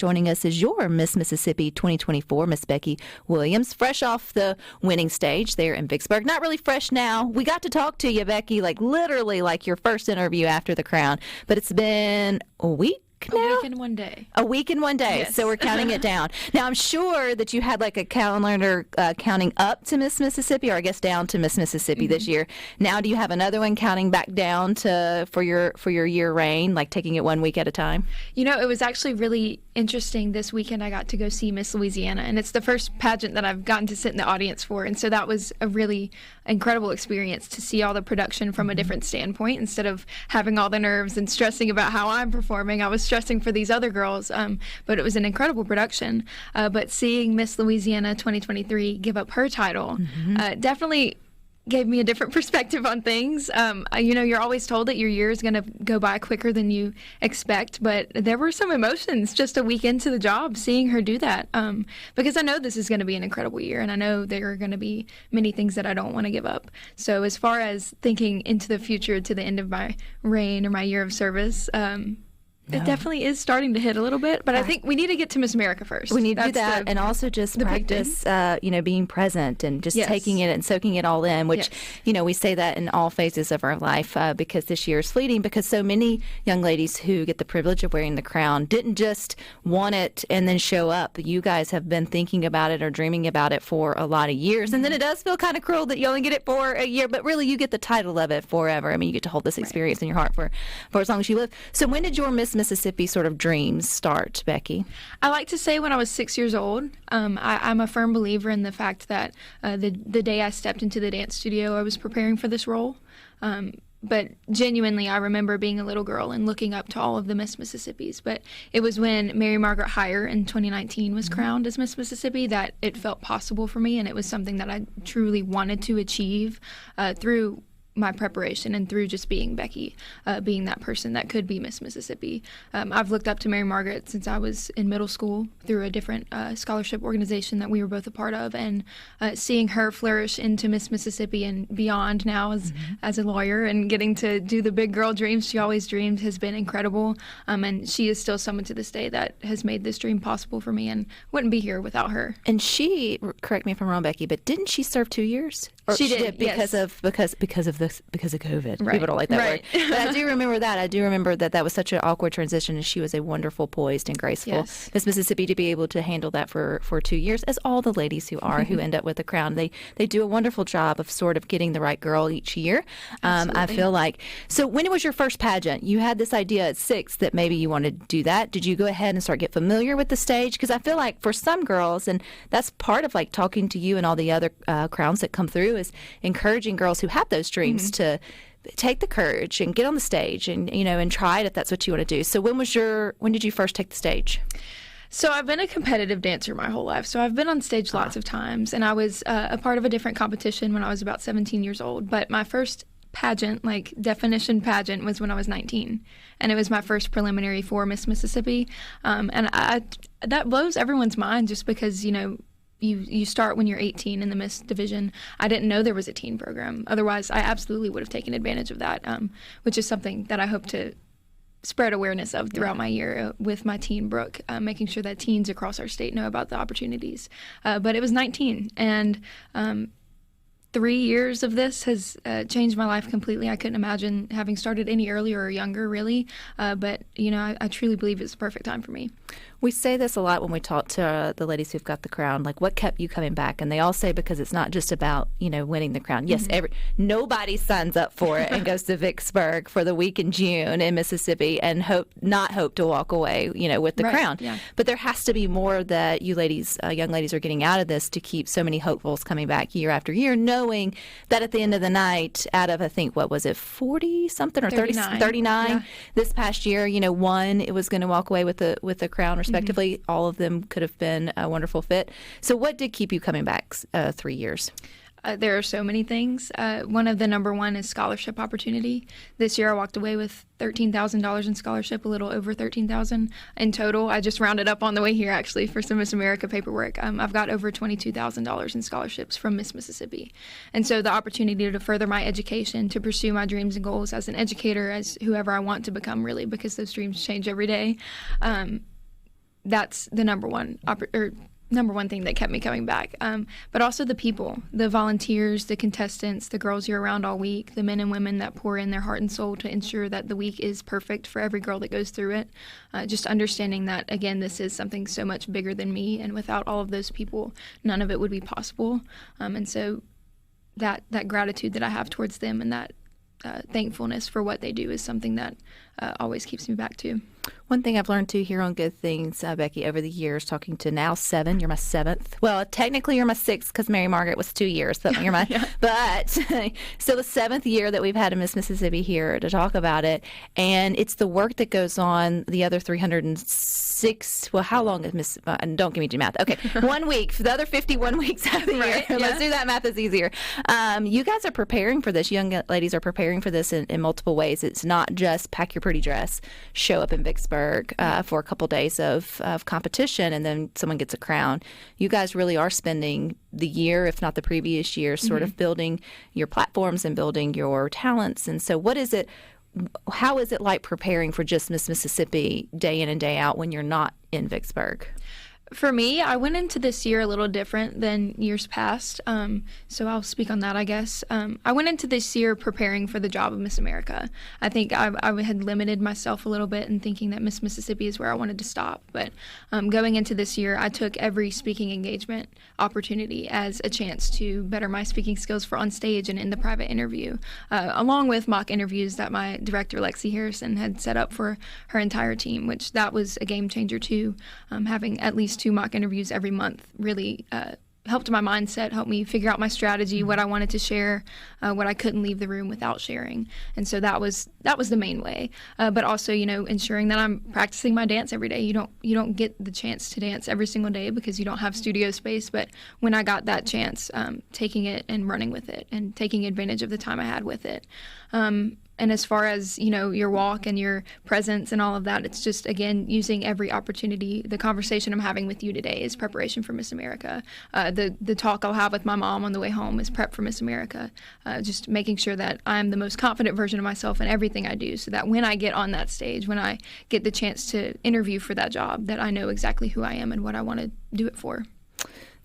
Joining us is your Miss Mississippi 2024, Miss Becky Williams, fresh off the winning stage there in Vicksburg. Not really fresh now. We got to talk to you, Becky, like literally like your first interview after the crown, but it's been a week now? A week and 1 day. A week and 1 day, yes. So we're counting it down. Now, I'm sure that you had like a calendar counting up to Miss Mississippi, or I guess down to Miss Mississippi this year. Now, do you have another one counting back down to for your year reign, like taking it 1 week at a time? You know, it was actually really interesting this weekend. I got to go see Miss Louisiana, and it's the first pageant that I've gotten to sit in the audience for, and so that was a really incredible experience to see all the production from a different standpoint. Instead of having all the nerves and stressing about how I'm performing, I was stressing for these other girls, but it was an incredible production. But seeing Miss Louisiana 2023 give up her title definitely gave me a different perspective on things. You know, you're always told that your year is going to go by quicker than you expect, but there were some emotions just a week into the job seeing her do that, because I know this is going to be an incredible year, and I know there are going to be many things that I don't want to give up. So as far as thinking into the future to the end of my reign or my year of service, it definitely is starting to hit a little bit, but I think we need to get to Miss America first. We need to do that, and also just practice, being present and just taking it and soaking it all in, which, we say that in all phases of our life, because this year is fleeting, because so many young ladies who get the privilege of wearing the crown didn't just want it and then show up. You guys have been thinking about it or dreaming about it for a lot of years, and then it does feel kind of cruel that you only get it for a year, but really you get the title of it forever. I mean, you get to hold this experience in your heart for as long as you live. So when did your Miss Mississippi sort of dreams start, Becky? I like to say when I was 6 years old. I'm a firm believer in the fact that the day I stepped into the dance studio, I was preparing for this role. But genuinely, I remember being a little girl and looking up to all of the Miss Mississippis. But it was when Mary Margaret Heyer in 2019 was crowned as Miss Mississippi that it felt possible for me, and it was something that I truly wanted to achieve through my preparation and through just being Becky, being that person that could be Miss Mississippi. I've looked up to Mary Margaret since I was in middle school through a different scholarship organization that we were both a part of, and seeing her flourish into Miss Mississippi and beyond now as a lawyer and getting to do the big girl dreams she always dreamed has been incredible. And she is still someone to this day that has made this dream possible for me and wouldn't be here without her. And she, correct me if I'm wrong, Becky, but didn't she serve 2 years? Or she did because of COVID. Right. People don't like that right. word. But I do remember that. I do remember that was such an awkward transition, and she was a wonderful, poised, and graceful Miss Mississippi to be able to handle that for 2 years, as all the ladies who end up with the crown. They do a wonderful job of sort of getting the right girl each year. I feel like. So when was your first pageant? You had this idea at 6 that maybe you wanted to do that. Did you go ahead and get familiar with the stage? Because I feel like for some girls, and that's part of like talking to you and all the other crowns that come through, is encouraging girls who have those dreams to take the courage and get on the stage and try it if that's what you want to do. So when did you first take the stage? So I've been a competitive dancer my whole life. So I've been on stage lots of times, and I was a part of a different competition when I was about 17 years old. But my first pageant, like definition pageant, was when I was 19, and it was my first preliminary for Miss Mississippi. And that blows everyone's mind just because, you start when you're 18 in the Miss division. I didn't know there was a teen program. Otherwise, I absolutely would have taken advantage of that, which is something that I hope to spread awareness of throughout my year with my teen Brooke, making sure that teens across our state know about the opportunities. But it was 19, and 3 years of this has changed my life completely. I couldn't imagine having started any earlier or younger, really. But, I truly believe it's the perfect time for me. We say this a lot when we talk to the ladies who've got the crown, like what kept you coming back? And they all say because it's not just about, winning the crown. Yes, nobody signs up for it and goes to Vicksburg for the week in June in Mississippi and hope to walk away, with the crown. Yeah. But there has to be more that you ladies, young ladies, are getting out of this to keep so many hopefuls coming back year after year, knowing that at the end of the night, out of, I think, 40-something or 39 this past year, one, it was going to walk away with the crown, respectively. All of them could have been a wonderful fit. So what did keep you coming back 3 years? There are so many things. One of the number one is scholarship opportunity. This year I walked away with $13,000 in scholarship, a little over $13,000 in total. I just rounded up on the way here, actually, for some Miss America paperwork. I've got over $22,000 in scholarships from Miss Mississippi. And so the opportunity to further my education, to pursue my dreams and goals as an educator, as whoever I want to become, really, because those dreams change every day. that's the number one thing that kept me coming back. But also the people, the volunteers, the contestants, the girls you're around all week, the men and women that pour in their heart and soul to ensure that the week is perfect for every girl that goes through it. Just understanding that, again, this is something so much bigger than me, and without all of those people, none of it would be possible. And so that gratitude that I have towards them and that thankfulness for what they do is something that always keeps me back to. One thing I've learned too here on Good Things, Becky, over the years, talking to now 7, you're my 7th. Well, technically you're my 6th because Mary Margaret was 2 years. So you're my, yeah. But still the 7th year that we've had a Miss Mississippi here to talk about it. And it's the work that goes on the other 306. Well, how long is Miss? Don't give me math. Okay, 1 week for the other 51 weeks out of the year. Yeah. Let's do that math. It's easier. You guys are preparing for this. Young ladies are preparing for this in multiple ways. It's not just pack your pretty dress, show up in Vicksburg for a couple days of competition, and then someone gets a crown. You guys really are spending the year, if not the previous year, sort of building your platforms and building your talents. And so how is it like preparing for just Miss Mississippi day in and day out when you're not in Vicksburg? For me, I went into this year a little different than years past, so I'll speak on that, I guess. I went into this year preparing for the job of Miss America. I think I had limited myself a little bit in thinking that Miss Mississippi is where I wanted to stop, but going into this year, I took every speaking engagement opportunity as a chance to better my speaking skills for on stage and in the private interview, along with mock interviews that my director, Lexi Harrison, had set up for her entire team, which that was a game changer too, having at least 2 mock interviews every month really helped my mindset, helped me figure out my strategy, what I wanted to share, what I couldn't leave the room without sharing. And so that was the main way. But also, ensuring that I'm practicing my dance every day. You don't get the chance to dance every single day because you don't have studio space. But when I got that chance, taking it and running with it and taking advantage of the time I had with it. And as far as, your walk and your presence and all of that, it's just, again, using every opportunity. The conversation I'm having with you today is preparation for Miss America. The talk I'll have with my mom on the way home is prep for Miss America. Just making sure that I'm the most confident version of myself in everything I do so that when I get on that stage, when I get the chance to interview for that job, that I know exactly who I am and what I want to do it for.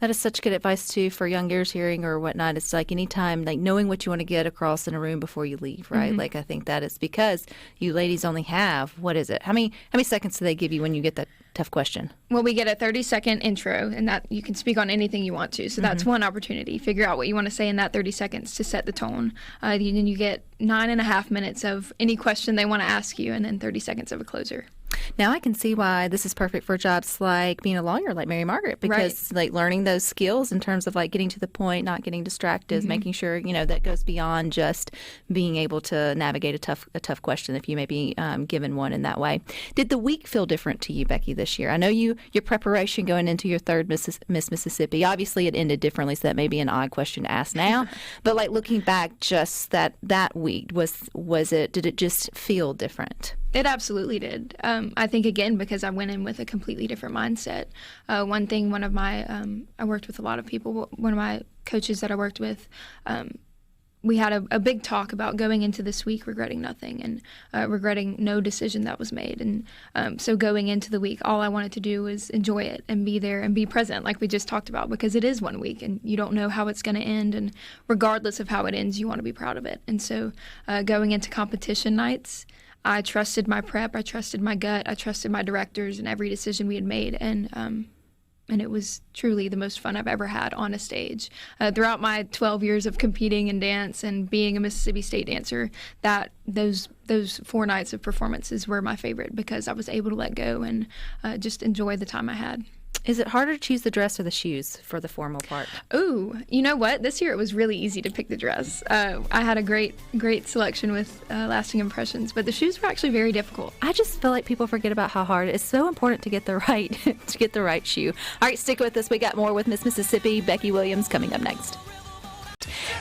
That is such good advice, too, for young ears hearing or whatnot. It's like anytime, like knowing what you want to get across in a room before you leave, right? Mm-hmm. Like I think that is because you ladies only have, what is it? How many seconds do they give you when you get that tough question? Well, we get a 30-second intro, and that you can speak on anything you want to. So that's one opportunity. Figure out what you want to say in that 30 seconds to set the tone. Then you get 9.5 minutes of any question they want to ask you, and then 30 seconds of a closer. Now I can see why this is perfect for jobs like being a lawyer, like Mary Margaret, because like learning those skills in terms of like getting to the point, not getting distracted, making sure that goes beyond just being able to navigate a tough question if you may be given one in that way. Did the week feel different to you, Becky, this year? I know your preparation going into your third Miss Mississippi, obviously it ended differently, so that may be an odd question to ask now. But like looking back, just that week did it just feel different? It absolutely did. I think, again, because I went in with a completely different mindset. One thing, I worked with a lot of people. One of my coaches that I worked with, we had a big talk about going into this week regretting nothing and regretting no decision that was made. And so going into the week, all I wanted to do was enjoy it and be there and be present like we just talked about, because it is 1 week and you don't know how it's going to end. And regardless of how it ends, you want to be proud of it. And so going into competition nights, I trusted my prep, I trusted my gut, I trusted my directors and every decision we had made, and it was truly the most fun I've ever had on a stage. Throughout my 12 years of competing in dance and being a Mississippi State dancer, those 4 nights of performances were my favorite because I was able to let go and just enjoy the time I had. Is it harder to choose the dress or the shoes for the formal part? Ooh, you know what? This year it was really easy to pick the dress. I had a great selection with lasting impressions, but the shoes were actually very difficult. I just feel like people forget about how hard it's so important to get the right shoe. All right, stick with us. We got more with Miss Mississippi, Becky Williams, coming up next.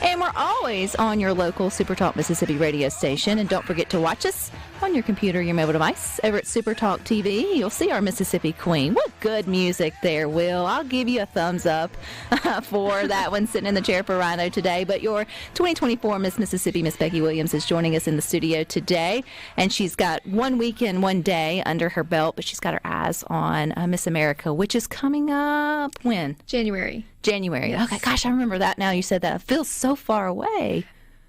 And we're always on your local SuperTalk Mississippi radio station. And don't forget to watch us on your computer, your mobile device, over at SuperTalk TV, you'll see our Mississippi Queen. What good music there, Will. I'll give you a thumbs up for that one, sitting in the chair for Rhino today. But your 2024 Miss Mississippi, Miss Becky Williams, is joining us in the studio today. And she's got 1 weekend, 1 day under her belt, but she's got her eyes on Miss America, which is coming up when? January. Yes. Okay, gosh, I remember that now. You said that. It feels so far away.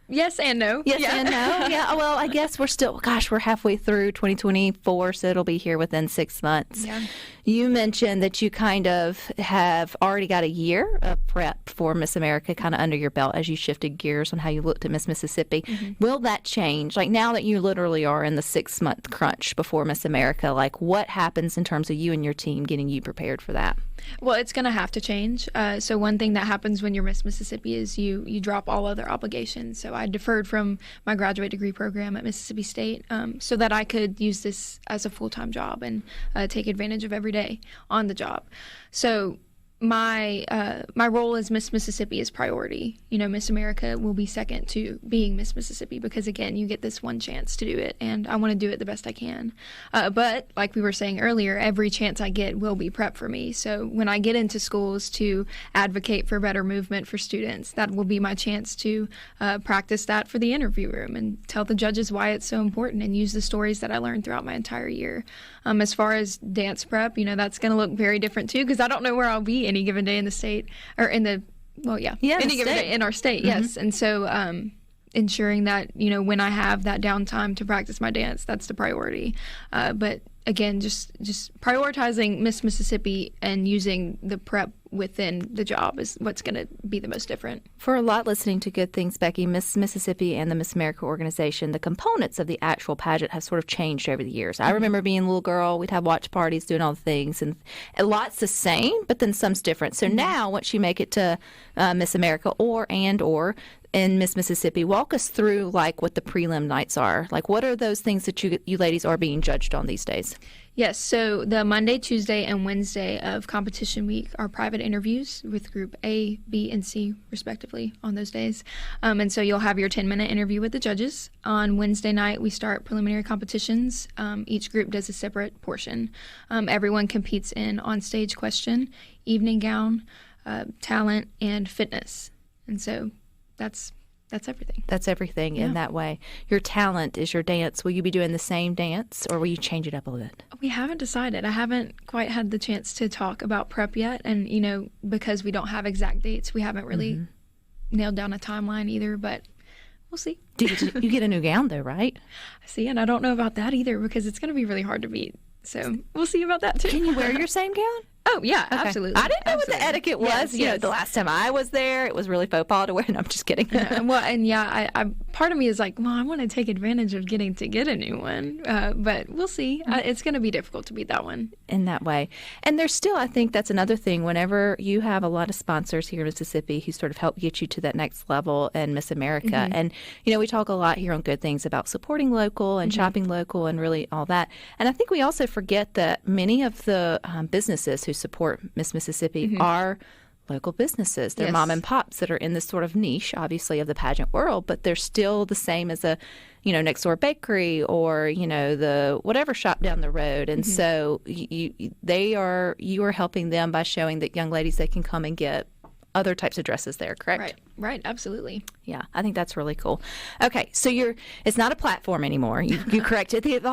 Yes and no. Yes and no. Yeah, well, I guess we're halfway through 2024, so it'll be here within 6 months. Yeah. You mentioned that you kind of have already got a year of prep for Miss America kind of under your belt as you shifted gears on how you looked at Miss Mississippi. Mm-hmm. Will that change? Like now that you literally are in the 6-month crunch before Miss America, like what happens in terms of you and your team getting you prepared for that? Well, it's going to have to change. So one thing that happens when you're Miss Mississippi is you drop all other obligations. So I deferred from my graduate degree program at Mississippi State so that I could use this as a full-time job and take advantage of every day on the job. So my role as Miss Mississippi is priority. You know, Miss America will be second to being Miss Mississippi because, again, you get this one chance to do it, and I want to do it the best I can. But like we were saying earlier, every chance I get will be prep for me. So when I get into schools to advocate for better movement for students, that will be my chance to practice that for the interview room and tell the judges why it's so important and use the stories that I learned throughout my entire year. As far as dance prep, you know, that's going to look very different too because I don't know where I'll be any given day in the state or in the any given day in our state. Mm-hmm. Yes. And so ensuring that, you know, when I have that downtime to practice my dance, that's the priority. But again, just prioritizing Miss Mississippi and using the prep within the job is what's going to be the most different. For a lot listening to Good Things, Becky, Miss Mississippi and the Miss America organization, the components of the actual pageant have sort of changed over the years. I remember being a little girl, we'd have watch parties, doing all the things, and a lot's the same, but then some's different. So now, once you make it to Miss America or in Miss Mississippi, walk us through like what the prelim nights are. Like, what are those things that you ladies are being judged on these days? Yes, so the Monday, Tuesday, and Wednesday of competition week are private interviews with Group A, B, and C, respectively, on those days. And so you'll have your 10-minute interview with the judges. On Wednesday night, we start preliminary competitions. Each group does a separate portion. Everyone competes in on-stage question, evening gown, talent, and fitness. And so that's everything. That's everything in that way. Your talent is your dance. Will you be doing the same dance or will you change it up a little bit? We haven't decided. I haven't quite had the chance to talk about prep yet. And, you know, because we don't have exact dates, we haven't really nailed down a timeline either, but we'll see. You get a new gown though, right? See, and I don't know about that either because it's going to be really hard to beat. So we'll see about that too. Can you wear your same gown? Oh, yeah, okay. Absolutely. I didn't know what the etiquette was. Yes, you know, the last time I was there, it was really faux pas to wear, and I'm just kidding. I part of me is like, well, I want to take advantage of getting to get a new one, but we'll see. It's going to be difficult to beat that one. In that way. And there's still, I think that's another thing, whenever you have a lot of sponsors here in Mississippi who sort of help get you to that next level in Miss America. And, you know, we talk a lot here on Good Things about supporting local and shopping local and really all that. And I think we also forget that many of the businesses who support Miss Mississippi are local businesses. They're mom and pops that are in this sort of niche, obviously, of the pageant world, but they're still the same as a, you know, next door bakery or, you know, the whatever shop down the road. And so you are helping them by showing that young ladies, they can come and get other types of dresses there, correct? Right, absolutely. Yeah, I think that's really cool. Okay, so it's not a platform anymore. You corrected it.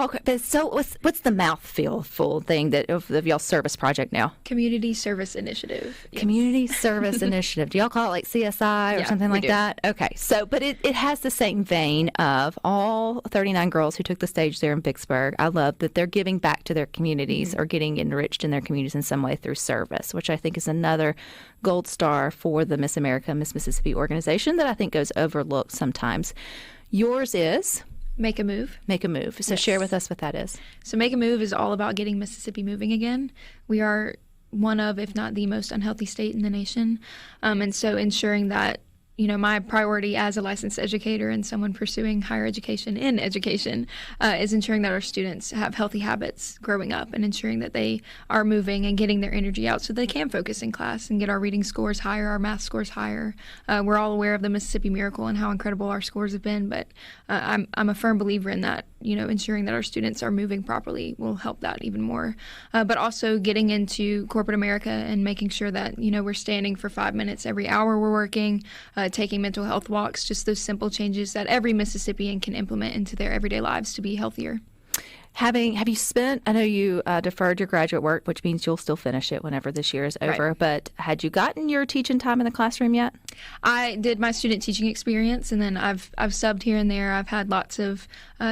So what's the mouthful thing that of y'all's service project now? Community Service Initiative. Yes. Community Service Initiative. Do y'all call it like CSI or something like that? Okay, so but it has the same vein of all 39 girls who took the stage there in Vicksburg. I love that they're giving back to their communities or getting enriched in their communities in some way through service, which I think is another gold star for the Miss America, Miss Mississippi organization that I think goes overlooked sometimes. Yours is? Make a Move. Make a Move. So share with us what that is. So Make a Move is all about getting Mississippi moving again. We are one of, if not the most unhealthy state in the nation. And so ensuring that my priority as a licensed educator and someone pursuing higher education in education is ensuring that our students have healthy habits growing up and ensuring that they are moving and getting their energy out so they can focus in class and get our reading scores higher, our math scores higher. We're all aware of the Mississippi Miracle and how incredible our scores have been, but I'm a firm believer in that. Ensuring that our students are moving properly will help that even more. But also getting into corporate America and making sure that, we're standing for 5 minutes every hour we're working, taking mental health walks, just those simple changes that every Mississippian can implement into their everyday lives to be healthier. Have you spent, I know you deferred your graduate work, which means you'll still finish it whenever this year is over, right. But had you gotten your teaching time in the classroom yet? I did my student teaching experience, and then I've subbed here and there. I've had lots of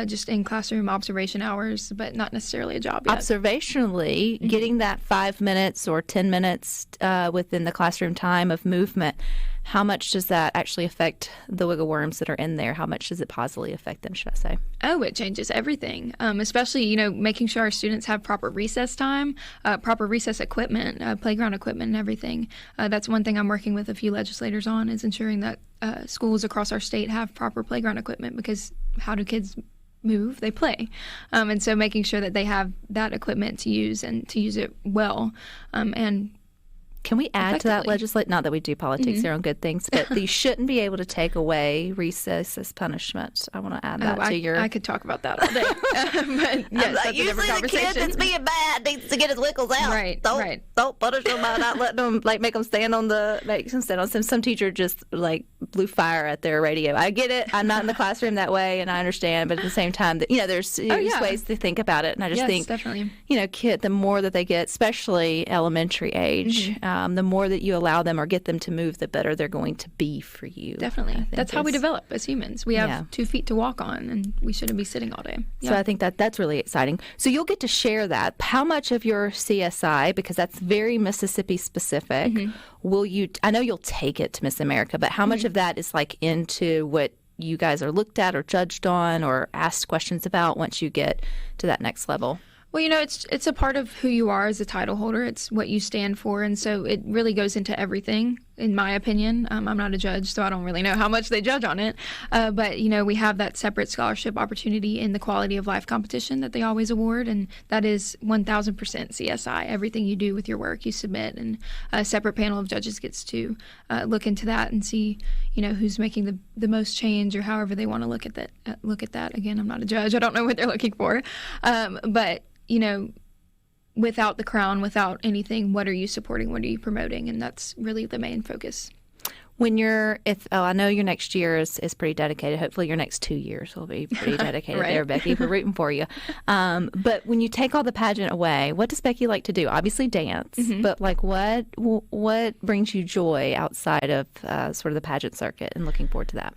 just in-classroom observation hours, but not necessarily a job yet. Observationally, getting that 5 minutes or 10 minutes within the classroom time of movement, how much does that actually affect the wiggle worms that are in there? How much does it positively affect them, should I say? Oh, it changes everything, especially, making sure our students have proper recess time, proper recess equipment, playground equipment and everything. That's one thing I'm working with a few legislators on, is ensuring that schools across our state have proper playground equipment, because how do kids move? They play. And so making sure that they have that equipment to use and to use it well, and can we add to that legislation? Not that we do politics here on good things, but you shouldn't be able to take away recess as punishment. I want to add that to your... I could talk about that all day. But yes, that's usually a different conversation. The kid that's being bad needs to get his wiggles out. Right, Don't punish them by not letting them, make them stand on some teacher just, blew fire at their radio. I get it. I'm not in the classroom that way, and I understand, but at the same time, there's ways to think about it, and I just think, definitely. The more that they get, especially elementary age, the more that you allow them or get them to move, the better they're going to be for you. Definitely. That's how we develop as humans. We have 2 feet to walk on, and we shouldn't be sitting all day. So I think that's really exciting. So you'll get to share that. How much of your CSI, because that's very Mississippi specific, will you, I know you'll take it to Miss America, but how much of that is into what you guys are looked at or judged on or asked questions about once you get to that next level? Well, it's a part of who you are as a title holder. It's what you stand for, and so it really goes into everything, in my opinion. I'm not a judge, so I don't really know how much they judge on it. But, we have that separate scholarship opportunity in the quality of life competition that they always award, and that is 1,000% CSI. Everything you do with your work, you submit, and a separate panel of judges gets to look into that and see, who's making the most change, or however they want to look at that. Again, I'm not a judge. I don't know what they're looking for. But without the crown, without anything, what are you supporting? What are you promoting? And that's really the main focus. When I know your next year is pretty dedicated. Hopefully your next 2 years will be pretty dedicated right. there, Becky. We're rooting for you. But when you take all the pageant away, what does Becky like to do? Obviously dance, but what brings you joy outside of sort of the pageant circuit and looking forward to that?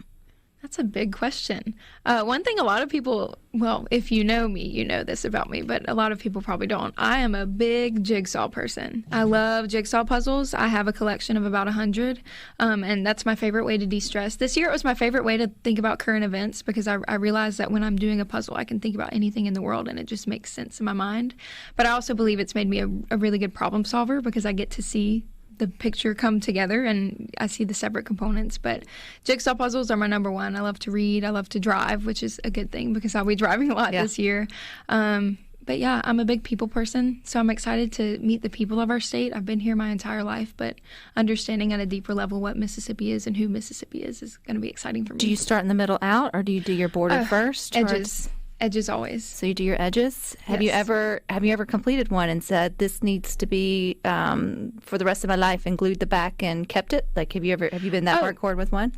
That's a big question. One thing a lot of people, well, if you know me, you know this about me, but a lot of people probably don't. I am a big jigsaw person. I love jigsaw puzzles. I have a collection of about 100, and that's my favorite way to de-stress. This year it was my favorite way to think about current events, because I realized that when I'm doing a puzzle, I can think about anything in the world, and it just makes sense in my mind. But I also believe it's made me a really good problem solver, because I get to see the picture come together and I see the separate components. But jigsaw puzzles are my number one. I love to read. I love to drive, which is a good thing because I'll be driving a lot this year. But yeah, I'm a big people person, so I'm excited to meet the people of our state. I've been here my entire life, but understanding at a deeper level what Mississippi is and who Mississippi is going to be exciting for me. Do you start in the middle out, or do you do your border first? Edges. Edges always. So you do your edges. Have you ever completed one and said this needs to be for the rest of my life and glued the back and kept it? Like have you been that hardcore with one?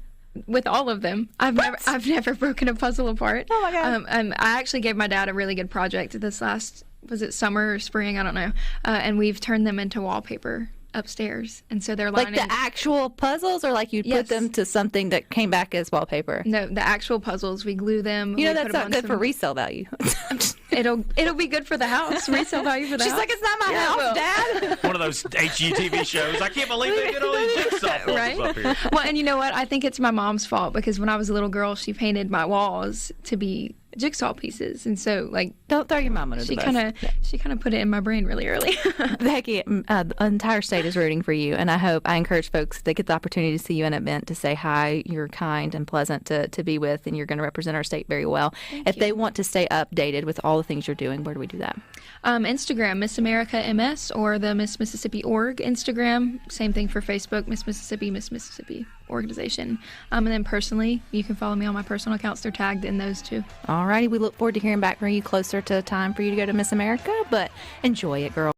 With all of them. I've never broken a puzzle apart. Oh my God. I actually gave my dad a really good project this last, was it summer or spring? I don't know. And we've turned them into wallpaper upstairs, and so they're lining... Like the actual puzzles, or like you put them to something that came back as wallpaper? No, the actual puzzles. We glue them. That's not good for resale value. It'll be good for the house. Resale value for the house. She's like, it's not my house, Dad. One of those HGTV shows. I can't believe they did all these jigsaw puzzles up here. Well, and you know what? I think it's my mom's fault, because when I was a little girl, she painted my walls to be jigsaw pieces. And so, like, don't throw your mom under the bus. She kind of put it in my brain really early. Becky, the entire state is rooting for you, and I encourage folks that get the opportunity to see you in an event to say hi. You're kind and pleasant to be with, and you're going to represent our state very well. If they want to stay updated with all the things you're doing, where do we do that? Instagram, Miss America MS, or the Miss Mississippi Org Instagram. Same thing for Facebook, Miss Mississippi organization. And then personally, you can follow me on my personal accounts. They're tagged in those too. All righty. We look forward to hearing back from you closer to time for you to go to Miss America, but enjoy it, girl.